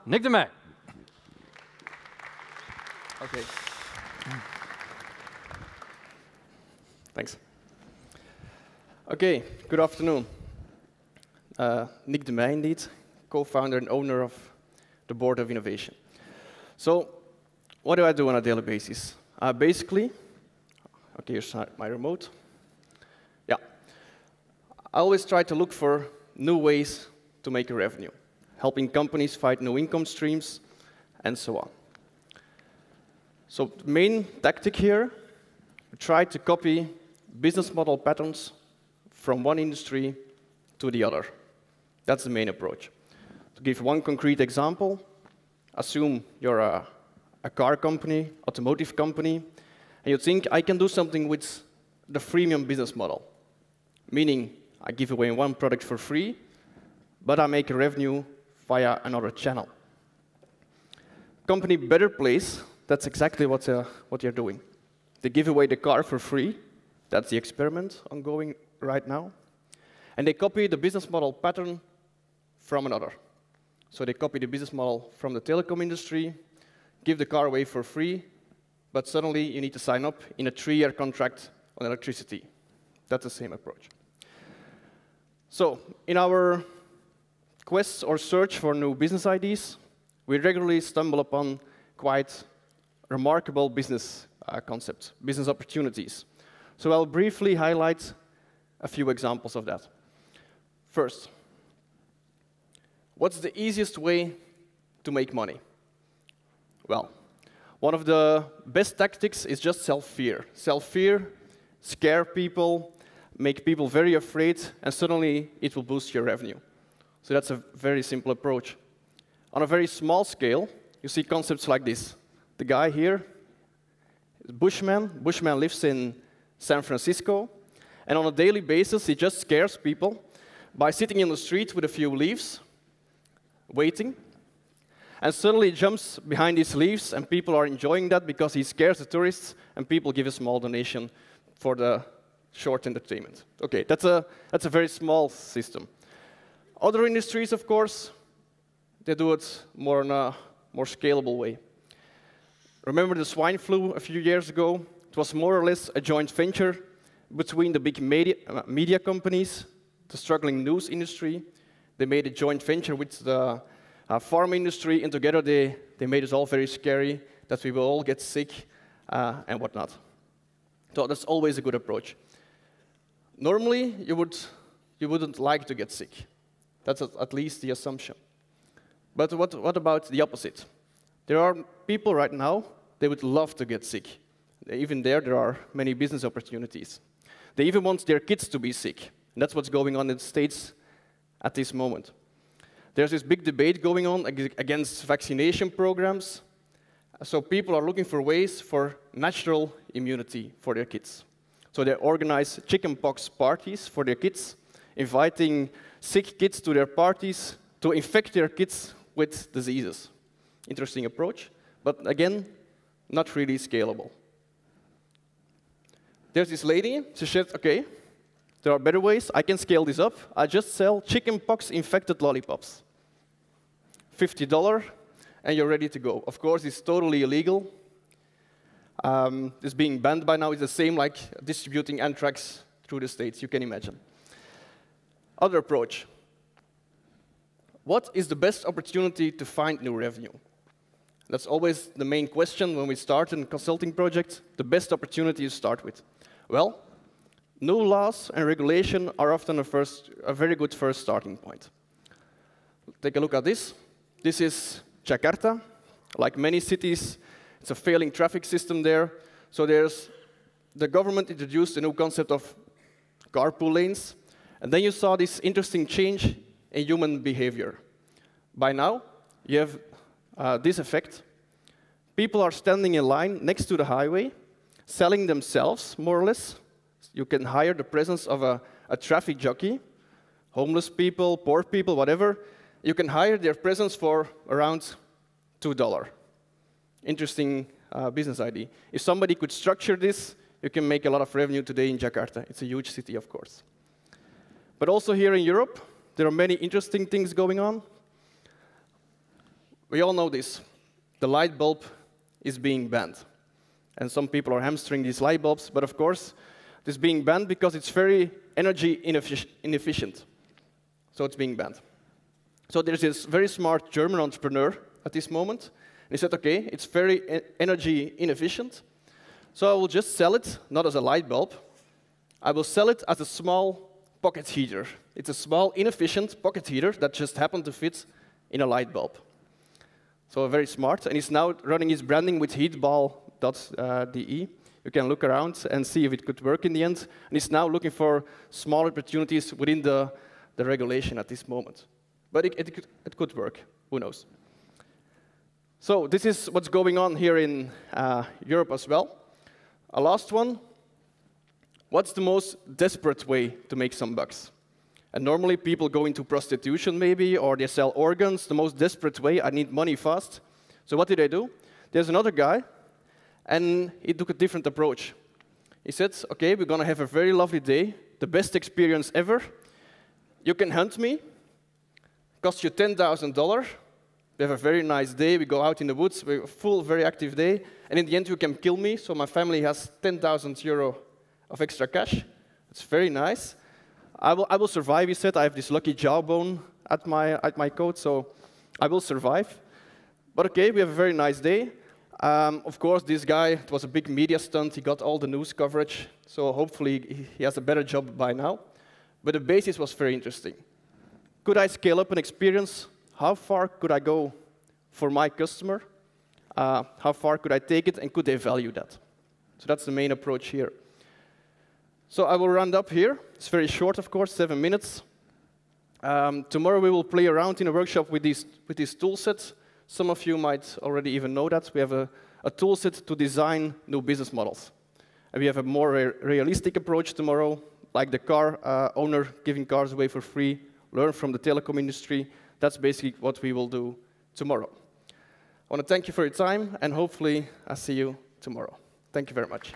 Nick de Meij. Okay. Thanks. Okay, good afternoon. Nick de Meij, indeed, co-founder and owner of the Board of Innovation. So, what do I do on a daily basis? Basically, okay, here's my remote. Yeah, I always try to look for new ways to make a revenue, helping companies find new income streams, and so on. So the main tactic here, we try to copy business model patterns from one industry to the other. That's the main approach. To give one concrete example, assume you're a car company, automotive company, and you think, I can do something with the freemium business model, meaning I give away one product for free, but I make a revenue via another channel. Company Better Place, that's exactly what they're doing. They give away the car for free. That's the experiment ongoing right now. And they copy the business model pattern from another. So they copy the business model from the telecom industry, give the car away for free, but suddenly you need to sign up in a 3-year contract on electricity. That's the same approach. So in our quest or search for new business ideas, we regularly stumble upon quite remarkable business concepts, business opportunities. So I'll briefly highlight a few examples of that. First, what's the easiest way to make money? Well, one of the best tactics is just sell fear. Sell fear, scare people, make people very afraid, and suddenly it will boost your revenue. So that's a very simple approach. On a very small scale, you see concepts like this. The guy here is Bushman. Bushman lives in San Francisco, and on a daily basis, he just scares people by sitting in the street with a few leaves, waiting, and suddenly he jumps behind these leaves, and people are enjoying that because he scares the tourists, and people give a small donation for the short entertainment. Okay, that's a very small system. Other industries, of course, they do it more in a more scalable way. Remember the swine flu a few years ago? It was more or less a joint venture between the big media companies, the struggling news industry. They made a joint venture with the farm industry, and together they made us all very scary, that we will all get sick and whatnot. So that's always a good approach. Normally, you wouldn't like to get sick. That's at least the assumption. But what about the opposite? There are people right now, they would love to get sick. Even there are many business opportunities. They even want their kids to be sick. And that's what's going on in the States at this moment. There's this big debate going on against vaccination programs. So people are looking for ways for natural immunity for their kids. So they organize chickenpox parties for their kids, inviting sick kids to their parties to infect their kids with diseases. Interesting approach, but again, not really scalable. There's this lady, she said, okay, there are better ways, I can scale this up. I just sell chickenpox-infected lollipops. $50, and you're ready to go. Of course, it's totally illegal. It's being banned by now. It's the same like distributing anthrax through the States, you can imagine. Other approach. What is the best opportunity to find new revenue? That's always the main question when we start a consulting project, the best opportunity to start with. Well, new laws and regulation are often a very good first starting point. Take a look at this. This is Jakarta. Like many cities, it's a failing traffic system there. So the government introduced a new concept of carpool lanes. And then you saw this interesting change in human behavior. By now, you have this effect. People are standing in line next to the highway, selling themselves, more or less. You can hire the presence of a traffic jockey, homeless people, poor people, whatever. You can hire their presence for around $2. Interesting business idea. If somebody could structure this, you can make a lot of revenue today in Jakarta. It's a huge city, of course. But also here in Europe, there are many interesting things going on. we all know this. The light bulb is being banned. And some people are hamstering these light bulbs, but of course, this is being banned because it's very energy inefficient. So it's being banned. So there's this very smart German entrepreneur at this moment. And he said, okay, it's very energy inefficient. So I will just sell it, not as a light bulb. I will sell it as a small pocket heater. It's a small, inefficient pocket heater that just happened to fit in a light bulb. So very smart. And he's now running his branding with heatball.de. You can look around and see if it could work in the end. And he's now looking for small opportunities within the regulation at this moment. But it could work. Who knows? So this is what's going on here in Europe as well. A last one. What's the most desperate way to make some bucks? And normally people go into prostitution maybe, or they sell organs. The most desperate way, I need money fast. So what did I do? There's another guy, and he took a different approach. He said, okay, we're going to have a very lovely day, the best experience ever. You can hunt me. Costs you $10,000. We have a very nice day. We go out in the woods. We have a full, very active day. And in the end, you can kill me. So my family has 10,000 euro of extra cash. It's very nice. I will survive, he said. I have this lucky jawbone at my coat, so I will survive. But OK, we have a very nice day. Of course, this guy, it was a big media stunt. He got all the news coverage. So hopefully, he has a better job by now. But the basis was very interesting. Could I scale up an experience? How far could I go for my customer? How far could I take it, and could they value that? So that's the main approach here. So I will round up here. It's very short, of course, 7 minutes. Tomorrow we will play around in a workshop with these tool sets. Some of you might already even know that. We have a tool set to design new business models. And we have a more realistic approach tomorrow, like the car owner giving cars away for free, learn from the telecom industry. That's basically what we will do tomorrow. I want to thank you for your time, and hopefully I'll see you tomorrow. Thank you very much.